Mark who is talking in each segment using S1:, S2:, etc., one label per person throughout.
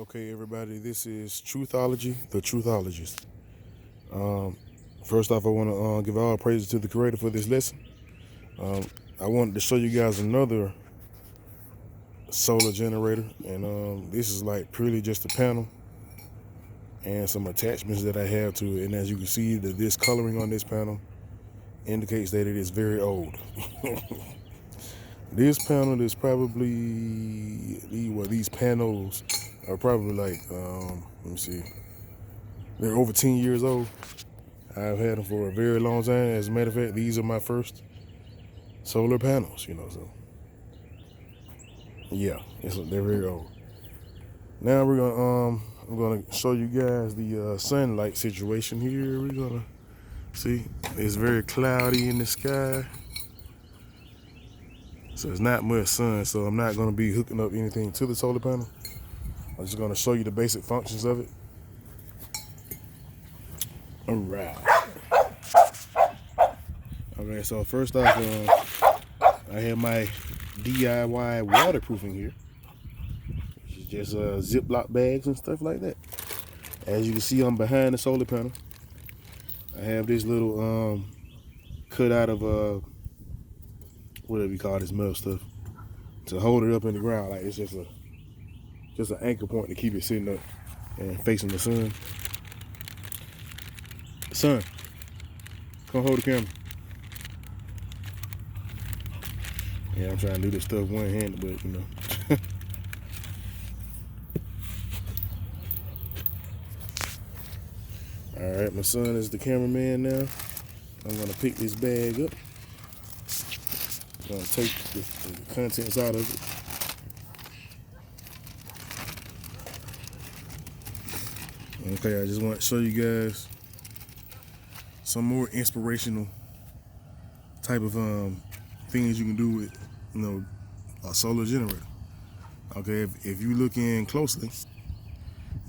S1: Okay, everybody, this is Truthology, the Truthologist. First off, I want to give all praises to the creator for this lesson. I wanted to show you guys another solar generator, and this is like purely just a panel and some attachments that I have to it. And as you can see, the discoloring on this panel indicates that it is very old. This panel is probably, these panels are probably like, let me see, they're over 10 years old. I've had them for a very long time. As a matter of fact, these are my first solar panels, so yeah, they're very old. Now I'm gonna show you guys the sunlight situation here. We're gonna see it's very cloudy in the sky. So it's not much sun, so I'm not gonna be hooking up anything to the solar panel. I'm just gonna show you the basic functions of it. All right. Okay, so first off, I have my DIY waterproofing here. It's just Ziploc bags and stuff like that. As you can see, I'm behind the solar panel. I have this little cut out of whatever you call this metal stuff to hold it up in the ground. Like it's just an anchor point to keep it sitting up and facing the sun. Son, come hold the camera. Yeah, I'm trying to do this stuff one-handed, but All right, my son is the cameraman now. I'm gonna pick this bag up. I'm gonna take the contents out of it. Okay, I just want to show you guys some more inspirational type of things you can do with, a solar generator. Okay, if you look in closely,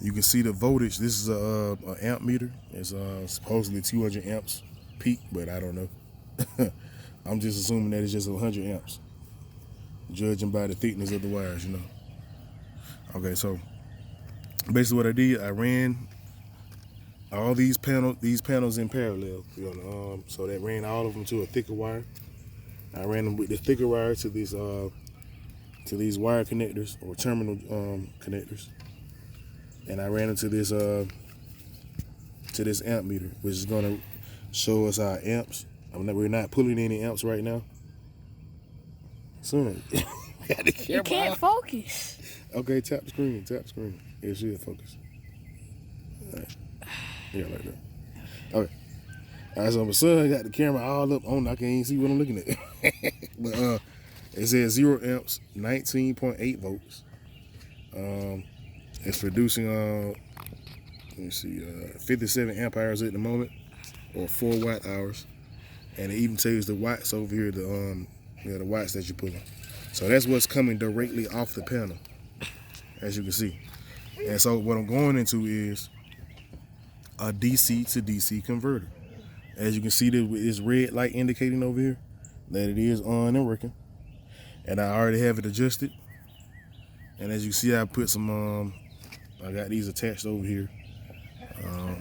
S1: you can see the voltage. This is a amp meter. It's supposedly 200 amps peak, but I don't know. I'm just assuming that it's just 100 amps, judging by the thickness of the wires, Okay, so basically what I did, I ran all these panels in parallel, so that ran all of them to a thicker wire. I ran them with the thicker wire to these wire connectors or terminal connectors, and I ran them to this amp meter, which is going to show us our amps. We're not pulling any amps right now. Son,
S2: you can't focus.
S1: Okay, tap the screen. It should focus. All right. Yeah, like that. Okay. All right, so my son got the camera all up on. I can't even see what I'm looking at. But it says 0 amps, 19.8 volts. It's producing let me see, 57 amp hours at the moment, or 4 watt hours, and it even tells the watts over here, the watts that you're pulling. So that's what's coming directly off the panel, as you can see. And so what I'm going into is a DC to DC converter. As you can see, this red light indicating over here that it is on and working, and I already have it adjusted. And as you can see, I put some I got these attached over here.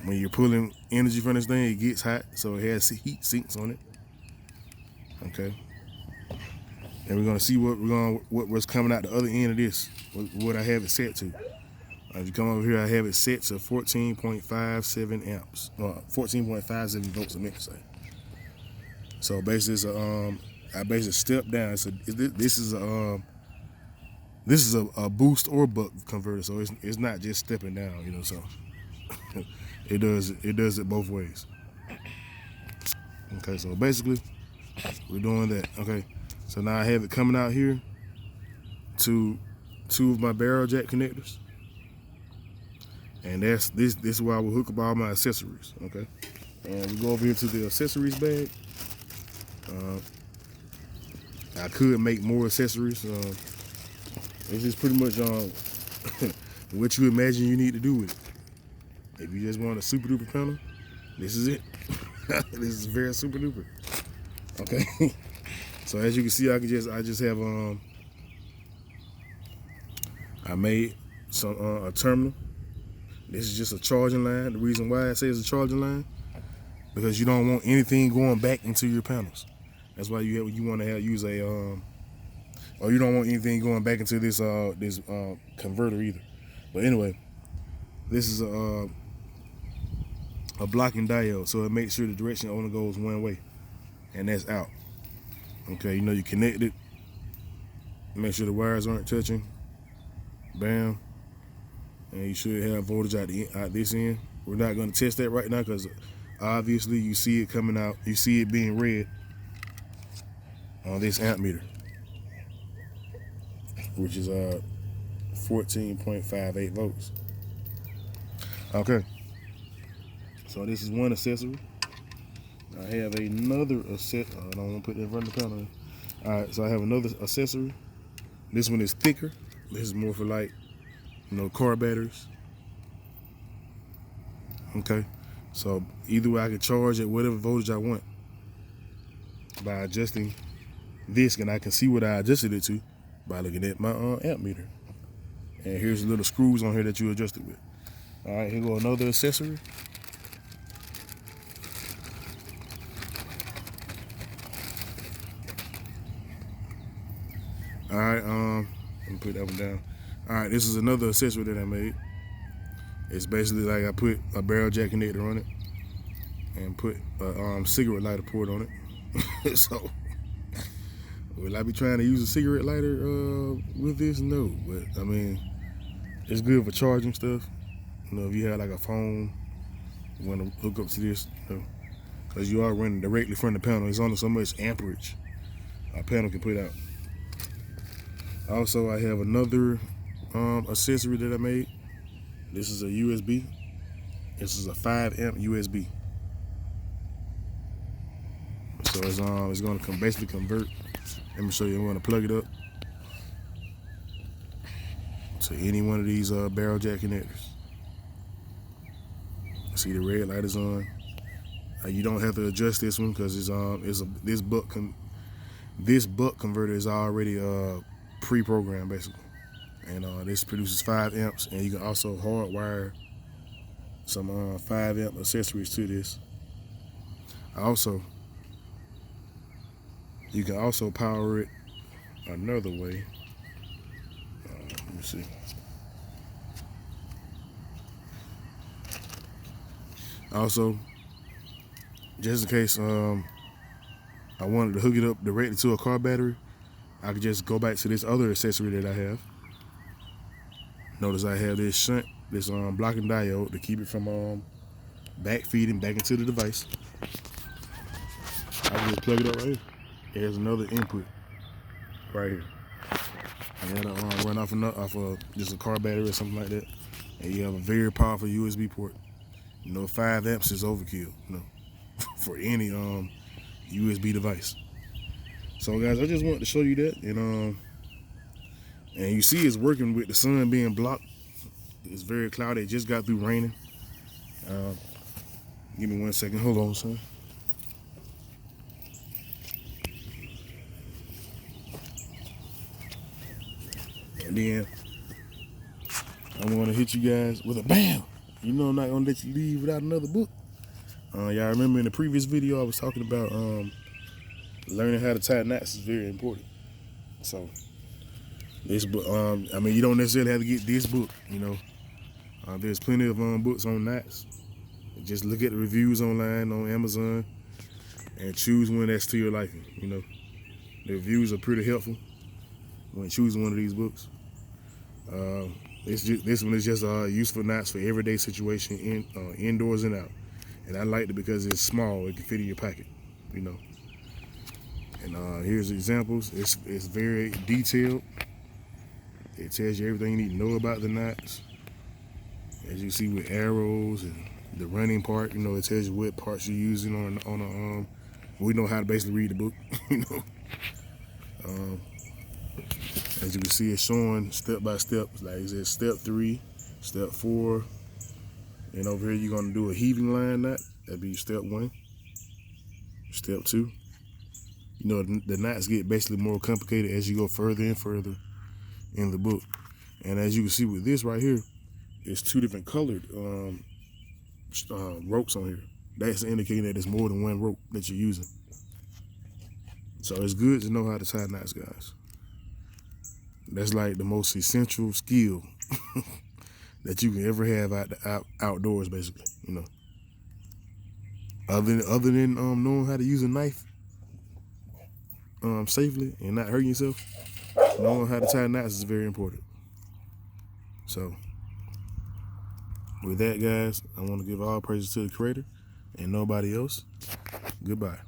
S1: When you're pulling energy from this thing, it gets hot, so it has heat sinks on it. Okay, and we're gonna see what's coming out the other end of this. What I have it set to. If you come over here, I have it set to 14.57 amps, 14.57 volts. I meant to say. So basically, I basically step down. This is a boost or buck converter, so it's not just stepping down, So it does it both ways. Okay, so basically we're doing that. Okay, so now I have it coming out here to 2 of my barrel jack connectors, and this is where I will hook up all my accessories. Okay, and we go over here to the accessories bag. I could make more accessories. It's just pretty much what you imagine you need to do with it. If you just want a super duper panel, this is it. This is very super duper. Okay. So as you can see, I just have I made a terminal. This is just a charging line. The reason why I say it's a charging line, because you don't want anything going back into your panels. That's why you want to use a or you don't want anything going back into this converter either. But anyway, this is a blocking diode, so it makes sure the direction only goes one way, and that's out. Okay, you connect it. Make sure the wires aren't touching. Bam. And you should have voltage out this end. We're not going to test that right now because obviously you see it coming out. You see it being read on this amp meter, which is 14.58 volts. Okay. So this is one accessory. I have another accessory. I don't want to put that in front of the panel. All right, so I have another accessory. This one is thicker. This is more for like, car batteries. Okay, so either way I can charge at whatever voltage I want by adjusting this, and I can see what I adjusted it to by looking at my amp meter. And here's the little screws on here that you adjust it with. All right, here go another accessory. All right, let me put that one down. All right, this is another accessory that I made. It's basically like I put a barrel jack connector on it and put a cigarette lighter port on it. So, will I be trying to use a cigarette lighter with this? No, but I mean, it's good for charging stuff. If you have like a phone, you want to hook up to this, because you are running directly from the panel. It's only so much amperage a panel can put out. Also, I have another accessory that I made. This is a USB. This is a 5 amp USB. So it's going to basically convert. Let me show you. I'm going to plug it up to any one of these barrel jack connectors. See, the red light is on. You don't have to adjust this one because this buck converter is already pre-programmed basically, and this produces 5 amps, and you can also hardwire some 5 amp accessories to this. You can also power it another way. Let me see. Also, just in case I wanted to hook it up directly to a car battery, I could just go back to this other accessory that I have. Notice I have this shunt, this blocking diode to keep it from back feeding back into the device. I can just plug it up right here. There's another input right here. I gotta run off just a car battery or something like that, and you have a very powerful USB port. 5 amps is overkill, for any USB device. So guys, I just wanted to show you that, and you see it's working with the sun being blocked. It's very cloudy. It just got through raining. Give me 1 second. Hold on, son. And then I'm going to hit you guys with a bam. I'm not going to let you leave without another book. Y'all remember in the previous video I was talking about learning how to tie knots is very important. So this book, I mean, you don't necessarily have to get this book. There's plenty of books on knots. Just look at the reviews online on Amazon and choose one that's to your liking. The reviews are pretty helpful when choosing one of these books. This one is just useful knots for everyday situation, indoors and out. And I liked it because it's small. It can fit in your pocket, And here's examples. It's very detailed. It tells you everything you need to know about the knots. As you see with arrows and the running part, it tells you what parts you're using on a. We know how to basically read the book, As you can see, it's showing step by step. Like it says, step 3, step 4, and over here you're gonna do a heaving line knot. That'd be step 1. Step 2. The knots get basically more complicated as you go further and further in the book. And as you can see with this right here, it's 2 different colored ropes on here. That's indicating that there's more than one rope that you're using. So it's good to know how to tie knots, guys. That's like the most essential skill that you can ever have outdoors, basically. You know, other than knowing how to use a knife safely and not hurting yourself, knowing how to tie knots is very important. So with that, guys, I want to give all praises to the Creator and nobody else. Goodbye.